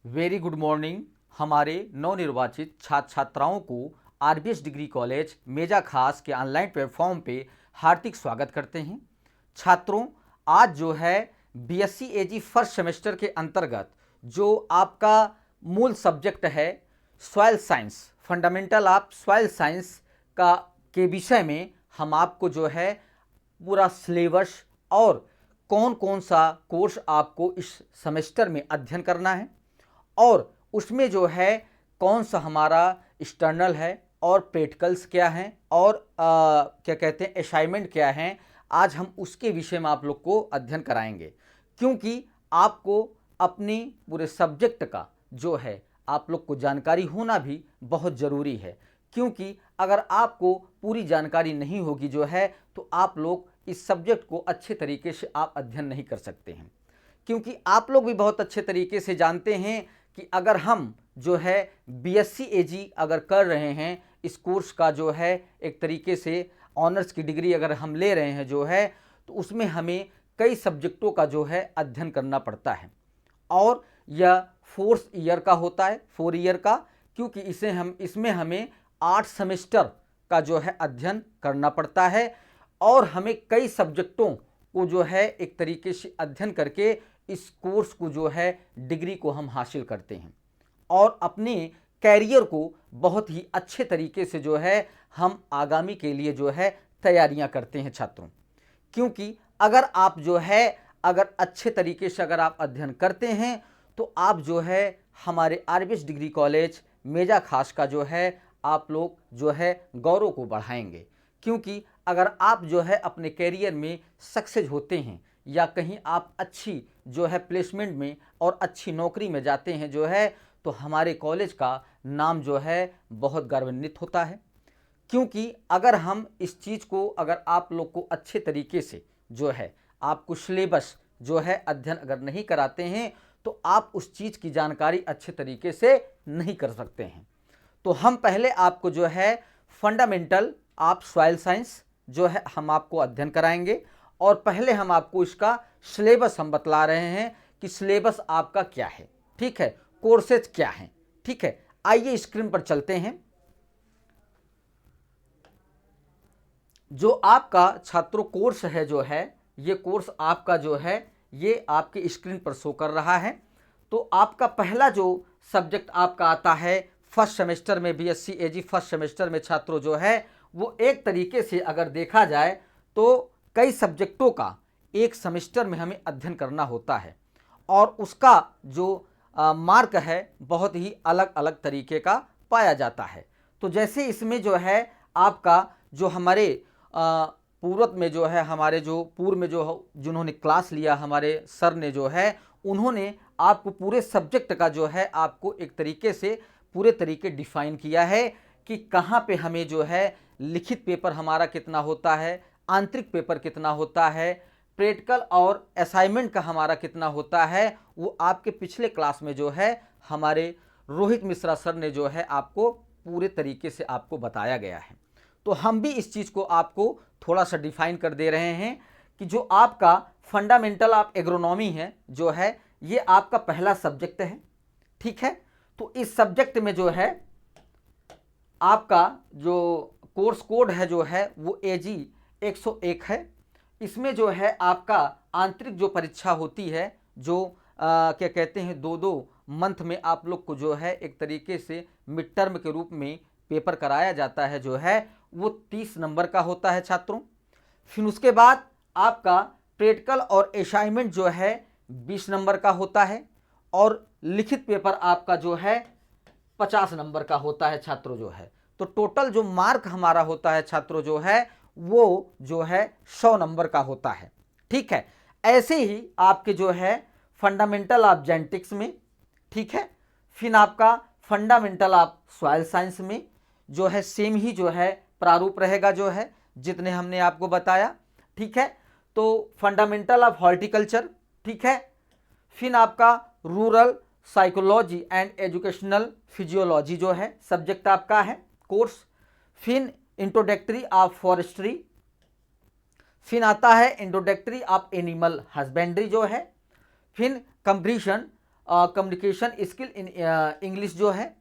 Very good morning. हमारे नवनिर्वाचित छात्र छात्राओं को आरबीएस डिग्री कॉलेज मेजा खास के ऑनलाइन प्लेटफॉर्म पे हार्दिक स्वागत करते हैं। छात्रों, आज जो है बीएससी एजी फर्स्ट सेमेस्टर के अंतर्गत जो आपका मूल सब्जेक्ट है soil science, fundamental of soil science का के विषय में हम आपको जो है पूरा सिलेबस और कौन कौन सा कोर्स आपको इस सेमेस्टर में अध्ययन करना है और उसमें जो है कौन सा हमारा एक्सटर्नल है और प्रैक्टिकल्स क्या हैं और क्या कहते हैं असाइनमेंट क्या हैं, आज हम उसके विषय में आप लोग को अध्ययन कराएंगे। क्योंकि आपको अपनी पूरे सब्जेक्ट का जो है आप लोग को जानकारी होना भी बहुत ज़रूरी है। क्योंकि अगर आपको पूरी जानकारी नहीं होगी जो है तो आप लोग इस सब्जेक्ट को अच्छे तरीके से आप अध्ययन नहीं कर सकते हैं। क्योंकि आप लोग भी बहुत अच्छे तरीके से जानते हैं कि अगर हम जो है बीएससी एजी अगर कर रहे हैं, इस कोर्स का जो है एक तरीके से ऑनर्स की डिग्री अगर हम ले रहे हैं जो है, तो उसमें हमें कई सब्जेक्टों का जो है अध्ययन करना पड़ता है और यह 4 ईयर का होता है, 4 ईयर का। क्योंकि इसमें हमें 8 सेमेस्टर का जो है अध्ययन करना पड़ता है और हमें कई सब्जेक्टों को जो है एक तरीके से अध्ययन करके इस कोर्स को जो है डिग्री को हम हासिल करते हैं और अपने कैरियर को बहुत ही अच्छे तरीके से जो है हम आगामी के लिए जो है तैयारियां करते हैं छात्रों। क्योंकि अगर आप जो है अगर अच्छे तरीके से अगर आप अध्ययन करते हैं तो आप जो है हमारे आरबीएस डिग्री कॉलेज मेजा खास का जो है आप लोग जो है गौरव को बढ़ाएंगे। क्योंकि अगर आप जो है अपने कैरियर में सक्सेस होते हैं या कहीं आप अच्छी जो है प्लेसमेंट में और अच्छी नौकरी में जाते हैं जो है, तो हमारे कॉलेज का नाम जो है बहुत गौरवान्वित होता है। क्योंकि अगर हम इस चीज़ को अगर आप लोग को अच्छे तरीके से जो है आपको सिलेबस जो है अध्ययन अगर नहीं कराते हैं तो आप उस चीज़ की जानकारी अच्छे तरीके से नहीं कर सकते हैं। तो हम पहले आपको जो है फंडामेंटल ऑफ सॉइल साइंस जो है हम आपको अध्ययन कराएंगे और पहले हम आपको इसका सिलेबस हम बतला रहे हैं कि सिलेबस आपका क्या है, ठीक है, कोर्सेज क्या हैं, ठीक है। आइए स्क्रीन पर चलते हैं। जो आपका छात्रों कोर्स है जो है, ये कोर्स आपका जो है ये आपके स्क्रीन पर शो कर रहा है। तो आपका पहला जो सब्जेक्ट आपका आता है फर्स्ट सेमेस्टर में, बीएससी एजी फर्स्ट सेमेस्टर में छात्रों जो है वो एक तरीके से अगर देखा जाए तो कई सब्जेक्टों का एक सेमेस्टर में हमें अध्ययन करना होता है और उसका जो मार्क है बहुत ही अलग अलग तरीके का पाया जाता है। तो जैसे इसमें जो है आपका जो हमारे पूर्व में जो है हमारे जो पूर्व में जो जिन्होंने क्लास लिया हमारे सर ने जो है उन्होंने आपको पूरे सब्जेक्ट का जो है आपको एक तरीके से पूरे तरीके डिफाइन किया है कि कहाँ पे हमें जो है लिखित पेपर हमारा कितना होता है, आंतरिक पेपर कितना होता है, प्रैक्टिकल और असाइनमेंट का हमारा कितना होता है। वो आपके पिछले क्लास में जो है हमारे रोहित मिश्रा सर ने जो है आपको पूरे तरीके से आपको बताया गया है। तो हम भी इस चीज़ को आपको थोड़ा सा डिफाइन कर दे रहे हैं कि जो आपका फंडामेंटल ऑफ एग्रोनॉमी है जो है ये आपका पहला सब्जेक्ट है, ठीक है। तो इस सब्जेक्ट में जो है आपका जो कोर्स कोड है जो है वो एजी 101 है। इसमें जो है आपका आंतरिक जो परीक्षा होती है जो क्या कहते हैं 2-2 मंथ में आप लोग को जो है एक तरीके से मिड टर्म के रूप में पेपर कराया जाता है जो है वो 30 नंबर का होता है छात्रों। फिर उसके बाद आपका प्रैक्टिकल और असाइनमेंट जो है 20 नंबर का होता है और लिखित पेपर आपका जो है 50 नंबर का होता है छात्रों जो है। तो टोटल जो मार्क हमारा होता है छात्रों जो है वो जो है 100 नंबर का होता है, ठीक है। ऐसे ही आपके जो है फंडामेंटल ऑफ जेनेटिक्स में, ठीक है, फिर आपका फंडामेंटल ऑफ सॉइल साइंस में जो है सेम ही जो है प्रारूप रहेगा जो है जितने हमने आपको बताया, ठीक है। तो फंडामेंटल ऑफ हॉर्टिकल्चर, ठीक है, फिर आपका rural psychology and educational physiology जो है सब्जेक्ट आपका है कोर्स, फिर इंट्रोडक्टरी ऑफ फॉरेस्ट्री, फिर आता है इंट्रोडक्टरी ऑफ एनिमल हस्बेंड्री जो है, फिर completion communication skill in English जो है,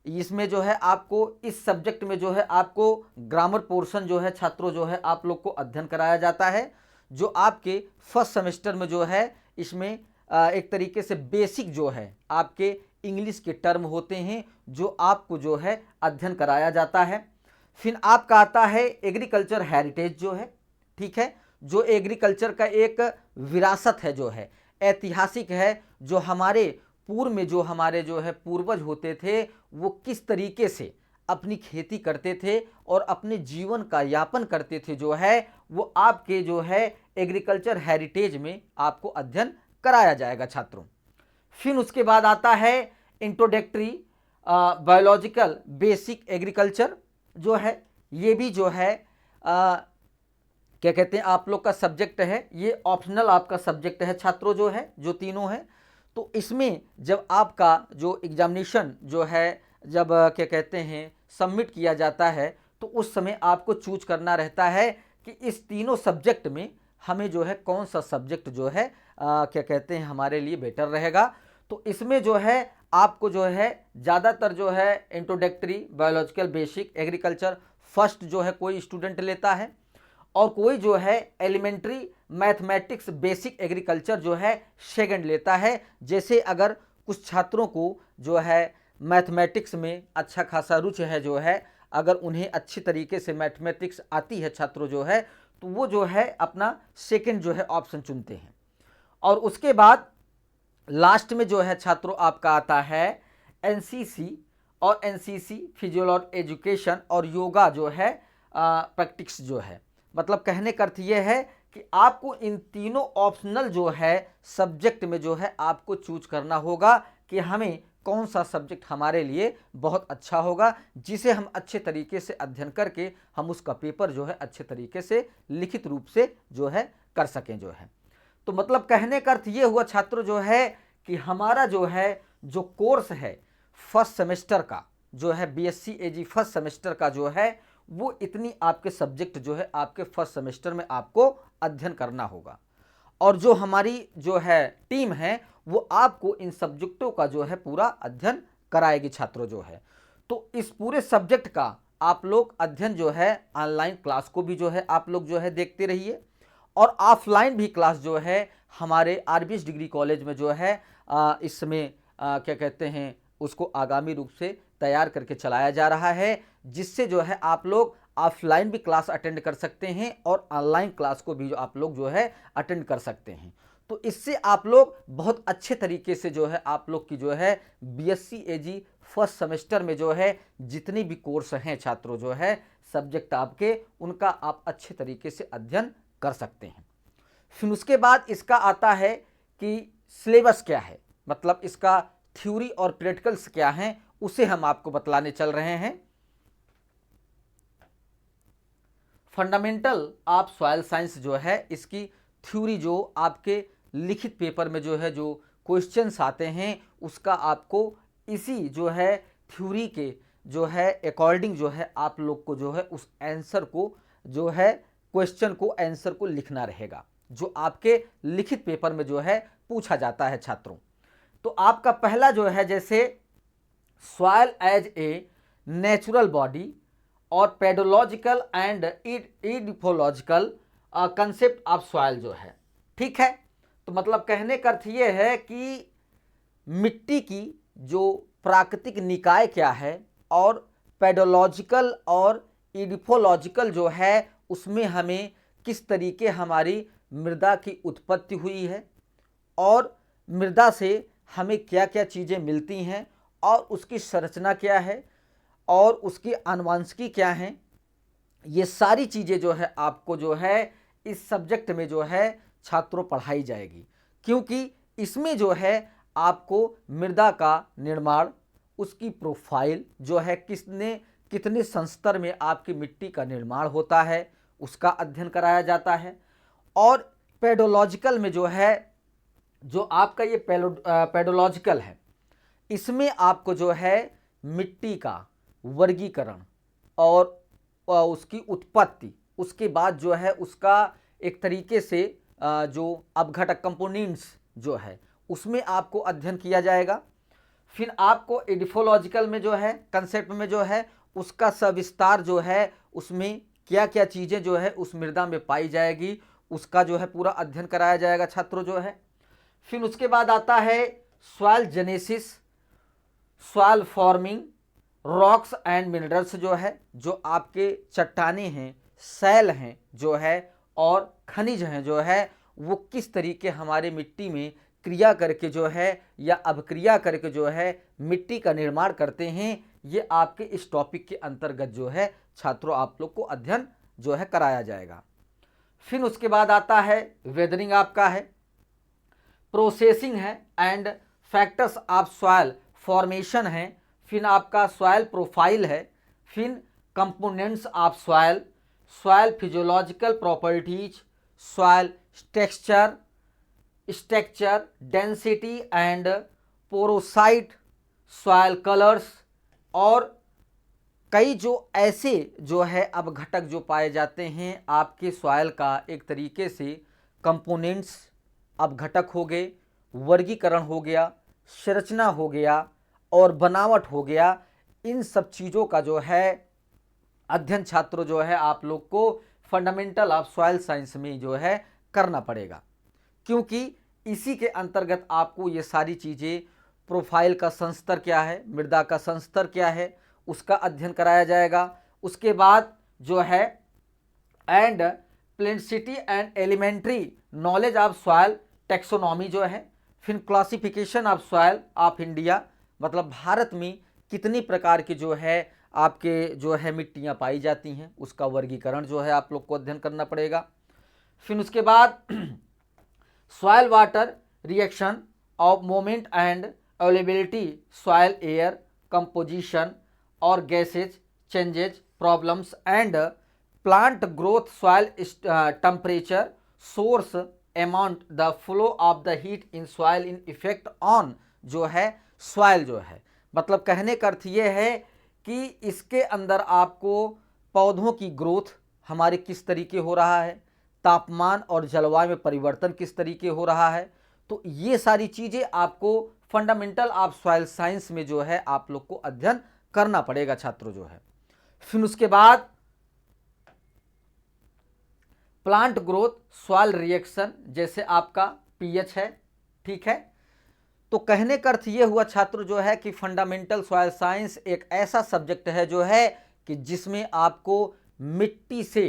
इसमें जो है आपको इस सब्जेक्ट में जो है आपको ग्रामर पोर्शन जो है छात्रों जो है आप लोग को अध्ययन कराया जाता है, जो आपके फर्स्ट सेमेस्टर में जो है इसमें एक तरीके से बेसिक जो है आपके इंग्लिश के टर्म होते हैं जो आपको जो है अध्ययन कराया जाता है। फिर आपका आता है एग्रीकल्चर हेरिटेज जो है, ठीक है, जो एग्रीकल्चर का एक विरासत है जो है ऐतिहासिक है, जो हमारे पूर्व में जो हमारे जो है पूर्वज होते थे वो किस तरीके से अपनी खेती करते थे और अपने जीवन का यापन करते थे जो है वो आपके जो है एग्रीकल्चर हेरिटेज में आपको अध्ययन कराया जाएगा छात्रों। फिर उसके बाद आता है इंट्रोडक्टरी बायोलॉजिकल बेसिक एग्रीकल्चर जो है, ये भी जो है क्या कहते हैं आप लोग का सब्जेक्ट है, ये ऑप्शनल आपका सब्जेक्ट है छात्रों जो है, जो तीनों है। तो इसमें जब आपका जो एग्जामिनेशन जो है जब क्या कहते हैं सबमिट किया जाता है तो उस समय आपको चूज करना रहता है कि इस तीनों सब्जेक्ट में हमें जो है कौन सा सब्जेक्ट जो है क्या कहते हैं हमारे लिए बेटर रहेगा। तो इसमें जो है आपको जो है ज़्यादातर जो है introductory biological basic agriculture first जो है कोई स्टूडेंट लेता है और कोई जो है एलिमेंट्री मैथमेटिक्स बेसिक एग्रीकल्चर जो है सेकंड लेता है। जैसे अगर कुछ छात्रों को जो है मैथमेटिक्स में अच्छा खासा रुचि है जो है, अगर उन्हें अच्छी तरीके से मैथमेटिक्स आती है छात्रों जो है तो वो जो है अपना सेकंड जो है ऑप्शन चुनते हैं। और उसके बाद लास्ट में जो है छात्रों आपका आता है एनसीसी और एनसीसी फिजियोलॉजी एजुकेशन और योगा जो है प्रैक्टिस जो है, मतलब कहने का अर्थ ये है कि आपको इन तीनों ऑप्शनल जो है सब्जेक्ट में जो है आपको चूज करना होगा कि हमें कौन सा सब्जेक्ट हमारे लिए बहुत अच्छा होगा, जिसे हम अच्छे तरीके से अध्ययन करके हम उसका पेपर जो है अच्छे तरीके से लिखित रूप से जो है कर सकें जो है। तो मतलब कहने का अर्थ ये हुआ छात्रों जो है कि हमारा जो है जो कोर्स है फर्स्ट सेमेस्टर का जो है बीएससी एजी फर्स्ट सेमेस्टर का जो है वो इतनी आपके सब्जेक्ट जो है आपके फर्स्ट सेमेस्टर में आपको अध्ययन करना होगा। और जो हमारी जो है टीम है वो आपको इन सब्जेक्टों का जो है पूरा अध्ययन कराएगी छात्रों जो है। तो इस पूरे सब्जेक्ट का आप लोग अध्ययन जो है ऑनलाइन क्लास को भी जो है आप लोग जो है देखते रहिए और ऑफलाइन भी क्लास जो है हमारे आरबीएस डिग्री कॉलेज में जो है इस समय क्या कहते हैं उसको आगामी रूप से तैयार करके चलाया जा रहा है, जिससे जो है आप लोग ऑफलाइन भी क्लास अटेंड कर सकते हैं और ऑनलाइन क्लास को भी आप लोग जो है अटेंड कर सकते हैं। तो इससे आप लोग बहुत अच्छे तरीके से जो है आप लोग की जो है बीएससी एजी फर्स्ट सेमेस्टर में जो है जितनी भी कोर्स हैं छात्रों जो है सब्जेक्ट आपके उनका आप अच्छे तरीके से अध्ययन कर सकते हैं। फिर उसके बाद इसका आता है कि सिलेबस क्या है, मतलब इसका थ्योरी और प्रैक्टिकल्स क्या हैं उसे हम आपको बतलाने चल रहे हैं। फंडामेंटल ऑफ सॉइल साइंस जो है इसकी थ्योरी जो आपके लिखित पेपर में जो है जो क्वेश्चंस आते हैं उसका आपको इसी जो है थ्योरी के जो है अकॉर्डिंग जो है आप लोग को जो है उस आंसर को जो है क्वेश्चन को आंसर को लिखना रहेगा जो आपके लिखित पेपर में जो है पूछा जाता है छात्रों। तो आपका पहला जो है जैसे soil as a natural body और pedological and edaphological concept of soil जो है, ठीक है। तो मतलब कहने का अर्थ ये है कि मिट्टी की जो प्राकृतिक निकाय क्या है और पेडोलॉजिकल और इडिफोलॉजिकल जो है उसमें हमें किस तरीके हमारी मृदा की उत्पत्ति हुई है और मृदा से हमें क्या क्या चीज़ें मिलती हैं और उसकी संरचना क्या है और उसकी आनुवंशिकी क्या है, ये सारी चीज़ें जो है आपको जो है इस सब्जेक्ट में जो है छात्रों पढ़ाई जाएगी, क्योंकि इसमें जो है आपको मृदा का निर्माण, उसकी प्रोफाइल जो है कितने संस्तर में आपकी मिट्टी का निर्माण होता है उसका अध्ययन कराया जाता है। और पेडोलॉजिकल में जो है जो आपका ये पेडोलॉजिकल है इसमें आपको जो है मिट्टी का वर्गीकरण और उसकी उत्पत्ति, उसके बाद जो है उसका एक तरीके से जो अपघटक कंपोनेंट्स जो है उसमें आपको अध्ययन किया जाएगा। फिर आपको एडिफोलॉजिकल में जो है कंसेप्ट में जो है उसका सविस्तार जो है उसमें क्या क्या चीज़ें जो है उस मृदा में पाई जाएगी उसका जो है पूरा अध्ययन कराया जाएगा छात्रों जो है। फिर उसके बाद आता है soil genesis, soil forming, rocks and minerals जो है, जो आपके चट्टाने हैं, सैल हैं जो है और खनिज हैं जो है वो किस तरीके हमारे मिट्टी में क्रिया करके जो है या अभिक्रिया करके जो है मिट्टी का निर्माण करते हैं, ये आपके इस टॉपिक के अंतर्गत जो है छात्रों आप लोग को अध्ययन जो है कराया जाएगा। फिर उसके बाद आता है वेदरिंग आपका है, प्रोसेसिंग है and factors of soil formation है, फिर आपका सॉइल प्रोफाइल है, फिर components of soil, soil physiological properties, soil texture, structure, density and porosity, soil colours और कई जो ऐसे जो है अब घटक जो पाए जाते हैं आपके सॉइल का एक तरीके से कंपोनेंट्स अब घटक हो गए, वर्गीकरण हो गया, संरचना हो गया और बनावट हो गया। इन सब चीज़ों का जो है अध्ययन छात्रों जो है आप लोग को फंडामेंटल ऑफ सॉइल साइंस में जो है करना पड़ेगा, क्योंकि इसी के अंतर्गत आपको ये सारी चीज़ें प्रोफाइल का संस्तर क्या है, मृदा का संस्तर क्या है उसका अध्ययन कराया जाएगा। उसके बाद जो है and plasticity and elementary knowledge of soil taxonomy जो है, फिर classification of soil of India, मतलब भारत में कितनी प्रकार की जो है आपके जो है मिट्टियाँ पाई जाती हैं उसका वर्गीकरण जो है आप लोग को अध्ययन करना पड़ेगा। फिर उसके बाद soil water reaction of moment and availability, soil air composition और gases changes problems and plant growth, soil temperature, source amount, the flow of the heat in soil in effect on जो है सॉइल जो है, मतलब कहने का अर्थ ये है कि इसके अंदर आपको पौधों की ग्रोथ हमारे किस तरीके हो रहा है, तापमान और जलवायु में परिवर्तन किस तरीके हो रहा है, तो ये सारी चीज़ें आपको फंडामेंटल ऑफ सॉइल साइंस में जो है आप लोग को अध्ययन करना पड़ेगा छात्रों जो है। फिर उसके बाद प्लांट ग्रोथ, सॉइल रिएक्शन, जैसे आपका पीएच है, ठीक है। तो कहने का अर्थ ये हुआ छात्र जो है कि फंडामेंटल सॉइल साइंस एक ऐसा सब्जेक्ट है जो है कि जिसमें आपको मिट्टी से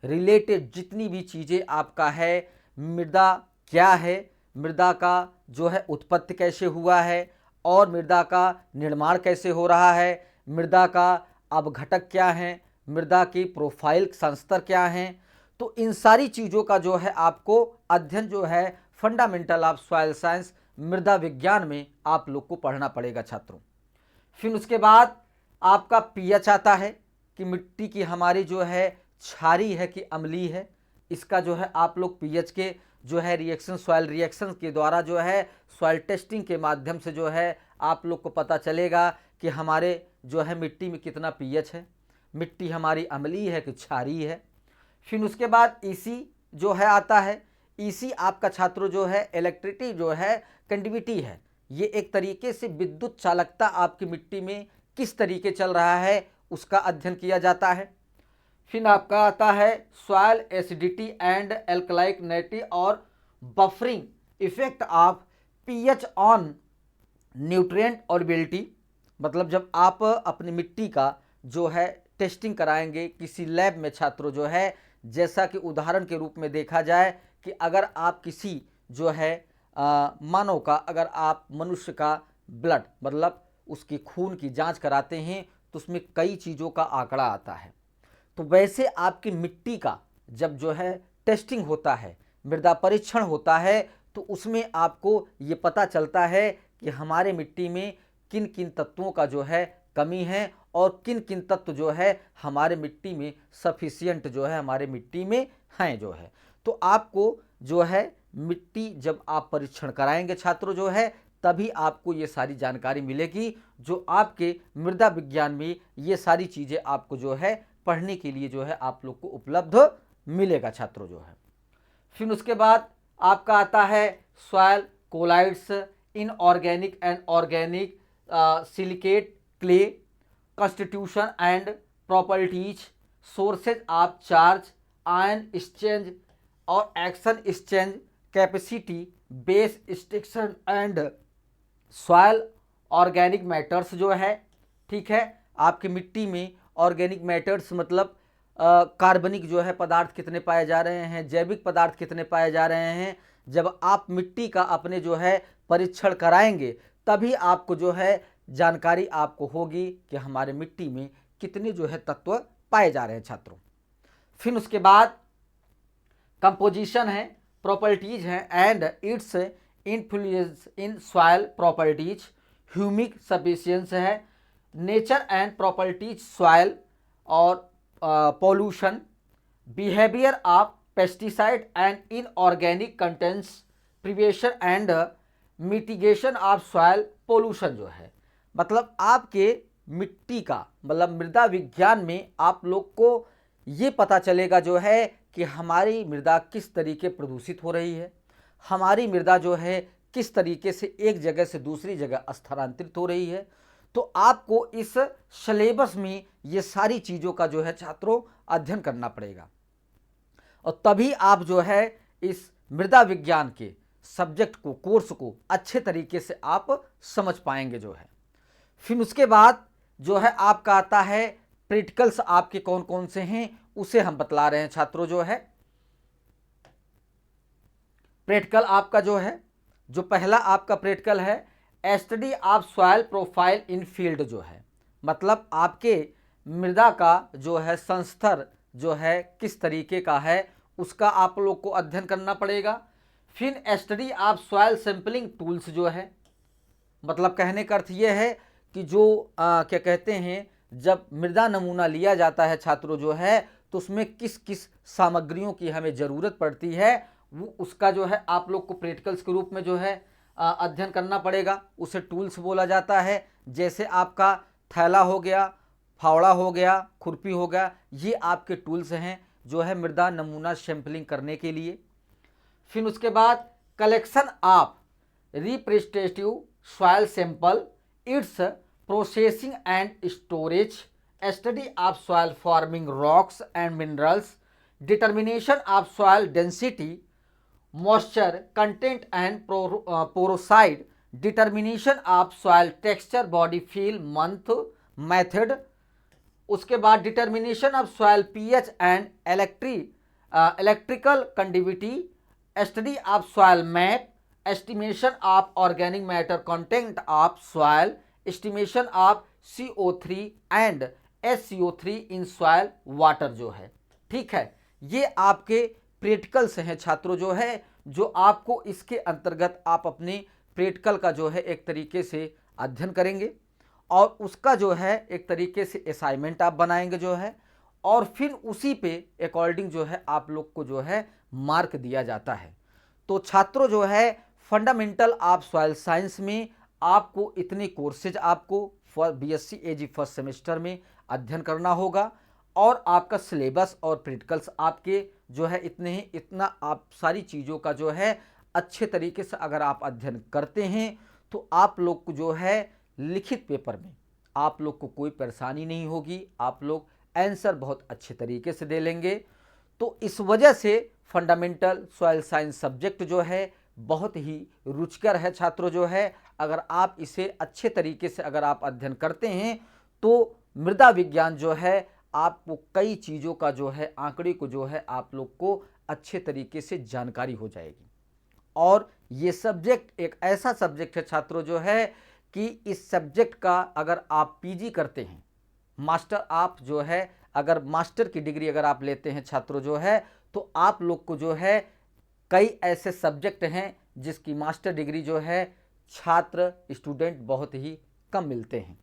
रिलेटेड जितनी भी चीज़ें आपका है, मृदा क्या है, मृदा का जो है उत्पत्ति कैसे हुआ है और मृदा का निर्माण कैसे हो रहा है, मृदा का अब घटक क्या हैं, मृदा की प्रोफाइल संस्तर क्या हैं, तो इन सारी चीज़ों का जो है आपको अध्ययन जो है फंडामेंटल ऑफ सॉइल साइंस मृदा विज्ञान में आप लोग को पढ़ना पड़ेगा छात्रों। फिर उसके बाद आपका पीएच आता है कि मिट्टी की हमारी जो है क्षारीय है कि अम्लीय है, इसका जो है आप लोग पीएच के जो है रिएक्शन, सॉइल रिएक्शन के द्वारा जो है सॉइल टेस्टिंग के माध्यम से जो है आप लोग को पता चलेगा कि हमारे जो है मिट्टी में कितना पीएच है, मिट्टी हमारी अम्लीय है कि क्षारीय है। फिर उसके बाद ईसी जो है आता है, ईसी आपका छात्रों जो है इलेक्ट्रिसिटी जो है कंडक्टिविटी है, ये एक तरीके से विद्युत चालकता आपकी मिट्टी में किस तरीके चल रहा है उसका अध्ययन किया जाता है। फिर आपका आता है सॉइल एसिडिटी एंड एल्कलाइनिटी और buffering effect of pH on nutrient availability, मतलब जब आप अपनी मिट्टी का जो है टेस्टिंग कराएंगे किसी लैब में छात्रों जो है, जैसा कि उदाहरण के रूप में देखा जाए कि अगर आप किसी जो है मानव का, अगर आप मनुष्य का ब्लड मतलब उसकी खून की जांच कराते हैं तो उसमें कई चीज़ों का आंकड़ा आता है, तो वैसे आपकी मिट्टी का जब जो है टेस्टिंग होता है, मृदा परीक्षण होता है, तो उसमें आपको ये पता चलता है कि हमारे मिट्टी में किन किन तत्वों का जो है कमी है और किन किन तत्व जो है हमारे मिट्टी में सफिशिएंट जो है हमारे मिट्टी में हैं जो है। तो आपको जो है मिट्टी जब आप परीक्षण कराएंगे छात्रों जो है तभी आपको ये सारी जानकारी मिलेगी, जो आपके मृदा विज्ञान में ये सारी चीज़ें आपको जो है पढ़ने के लिए जो है आप लोग को उपलब्ध मिलेगा छात्रों जो है। फिर उसके बाद आपका आता है soil colloids, inorganic and organic silicate clay, constitution and properties, sources of charge, ion exchange और action exchange capacity, base structure and soil organic matters जो है, ठीक है। आपकी मिट्टी में ऑर्गेनिक मैटर्स मतलब कार्बनिक जो है पदार्थ कितने पाए जा रहे हैं, जैविक पदार्थ कितने पाए जा रहे हैं। जब आप मिट्टी का अपने जो है परीक्षण कराएंगे तभी आपको जो है जानकारी आपको होगी कि हमारे मिट्टी में कितने जो है तत्व पाए जा रहे हैं छात्रों। फिर उसके बाद कंपोजिशन है, प्रॉपर्टीज हैं and its influence in soil properties, humic substances है, नेचर एंड प्रॉपर्टीज सॉइल और pollution, behaviour of pesticide and inorganic contents, prevention and mitigation of soil pollution जो है। मतलब आपके मिट्टी का मतलब मृदा विज्ञान में आप लोग को ये पता चलेगा जो है कि हमारी मृदा किस तरीके प्रदूषित हो रही है, हमारी मृदा जो है किस तरीके से एक जगह से दूसरी जगह स्थानांतरित हो रही है। तो आपको इस सिलेबस में ये सारी चीज़ों का जो है छात्रों अध्ययन करना पड़ेगा और तभी आप जो है इस मृदा विज्ञान के सब्जेक्ट को, कोर्स को अच्छे तरीके से आप समझ पाएंगे जो है। फिर उसके बाद जो है आपका आता है प्रैक्टिकल्स, आपके कौन कौन से हैं उसे हम बतला रहे हैं छात्रों जो है। प्रैक्टिकल आपका जो है, जो पहला आपका प्रैक्टिकल है study of soil profile in field जो है, मतलब आपके मृदा का जो है संस्तर जो है किस तरीके का है उसका आप लोग को अध्ययन करना पड़ेगा। फिर study of soil sampling tools जो है, मतलब कहने का अर्थ ये है कि जो क्या कहते हैं जब मृदा नमूना लिया जाता है छात्रों जो है तो उसमें किस किस सामग्रियों की हमें ज़रूरत पड़ती है वो उसका जो है आप लोग को प्रैक्टिकल्स के रूप में जो है अध्ययन करना पड़ेगा। उसे टूल्स बोला जाता है, जैसे आपका थैला हो गया, फावड़ा हो गया, खुरपी हो गया, ये आपके टूल्स हैं जो है मृदा नमूना सैंपलिंग करने के लिए। फिर उसके बाद collection of representative soil sample, its processing and storage, study of soil forming rocks and minerals, determination of soil density, moisture content and porosity, determination of soil texture body feel month method. उसके बाद determination of soil pH and electrical conductivity, study of soil map, estimation of organic matter content of soil, estimation of CO3 and SCO3 in soil water जो है, ठीक है। ये आपके practicals हैं छात्रों जो है, जो आपको इसके अंतर्गत आप अपने प्रैक्टिकल का जो है एक तरीके से अध्ययन करेंगे और उसका जो है एक तरीके से असाइनमेंट आप बनाएंगे जो है और फिर उसी पे अकॉर्डिंग जो है आप लोग को जो है मार्क दिया जाता है। तो छात्रों जो है फंडामेंटल ऑफ सॉइल साइंस में आपको इतने कोर्सेज आपको BSc AG फर्स्ट सेमेस्टर में अध्ययन करना होगा और आपका सिलेबस और प्रैक्टिकल्स आपके जो है इतने ही, इतना आप सारी चीज़ों का जो है अच्छे तरीके से अगर आप अध्ययन करते हैं तो आप लोग को जो है लिखित पेपर में आप लोग को कोई परेशानी नहीं होगी, आप लोग आंसर बहुत अच्छे तरीके से दे लेंगे। तो इस वजह से फंडामेंटल सॉइल साइंस सब्जेक्ट जो है बहुत ही रुचिकर है छात्रों जो है। अगर आप इसे अच्छे तरीके से अगर आप अध्ययन करते हैं तो मृदा विज्ञान जो है आपको कई चीज़ों का जो है आंकड़े को जो है आप लोग को अच्छे तरीके से जानकारी हो जाएगी। और ये सब्जेक्ट एक ऐसा सब्जेक्ट है छात्रों जो है कि इस सब्जेक्ट का अगर आप PG करते हैं, मास्टर आप जो है अगर मास्टर की डिग्री अगर आप लेते हैं छात्रों जो है तो आप लोग को जो है कई ऐसे सब्जेक्ट हैं जिसकी मास्टर डिग्री जो है छात्र स्टूडेंट बहुत ही कम मिलते हैं।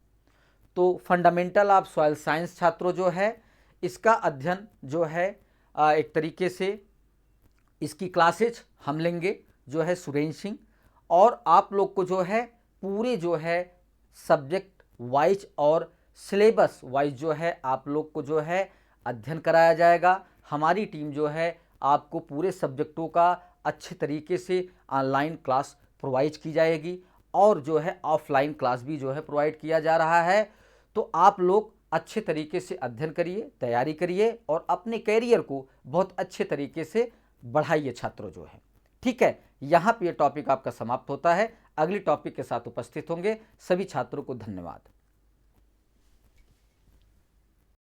तो फंडामेंटल ऑफ सॉइल साइंस छात्रों जो है इसका अध्ययन जो है एक तरीके से इसकी क्लासेज हम लेंगे जो है सुरेंद्र सिंह, और आप लोग को जो है पूरे जो है सब्जेक्ट वाइज और सिलेबस वाइज जो है आप लोग को जो है अध्ययन कराया जाएगा। हमारी टीम जो है आपको पूरे सब्जेक्टों का अच्छे तरीके से ऑनलाइन क्लास प्रोवाइड की जाएगी और जो है ऑफलाइन क्लास भी जो है प्रोवाइड किया जा रहा है। तो आप लोग अच्छे तरीके से अध्ययन करिए, तैयारी करिए और अपने कैरियर को बहुत अच्छे तरीके से बढ़ाइए छात्रों जो है। ठीक है, यहाँ पे ये टॉपिक आपका समाप्त होता है। अगली टॉपिक के साथ उपस्थित होंगे। सभी छात्रों को धन्यवाद।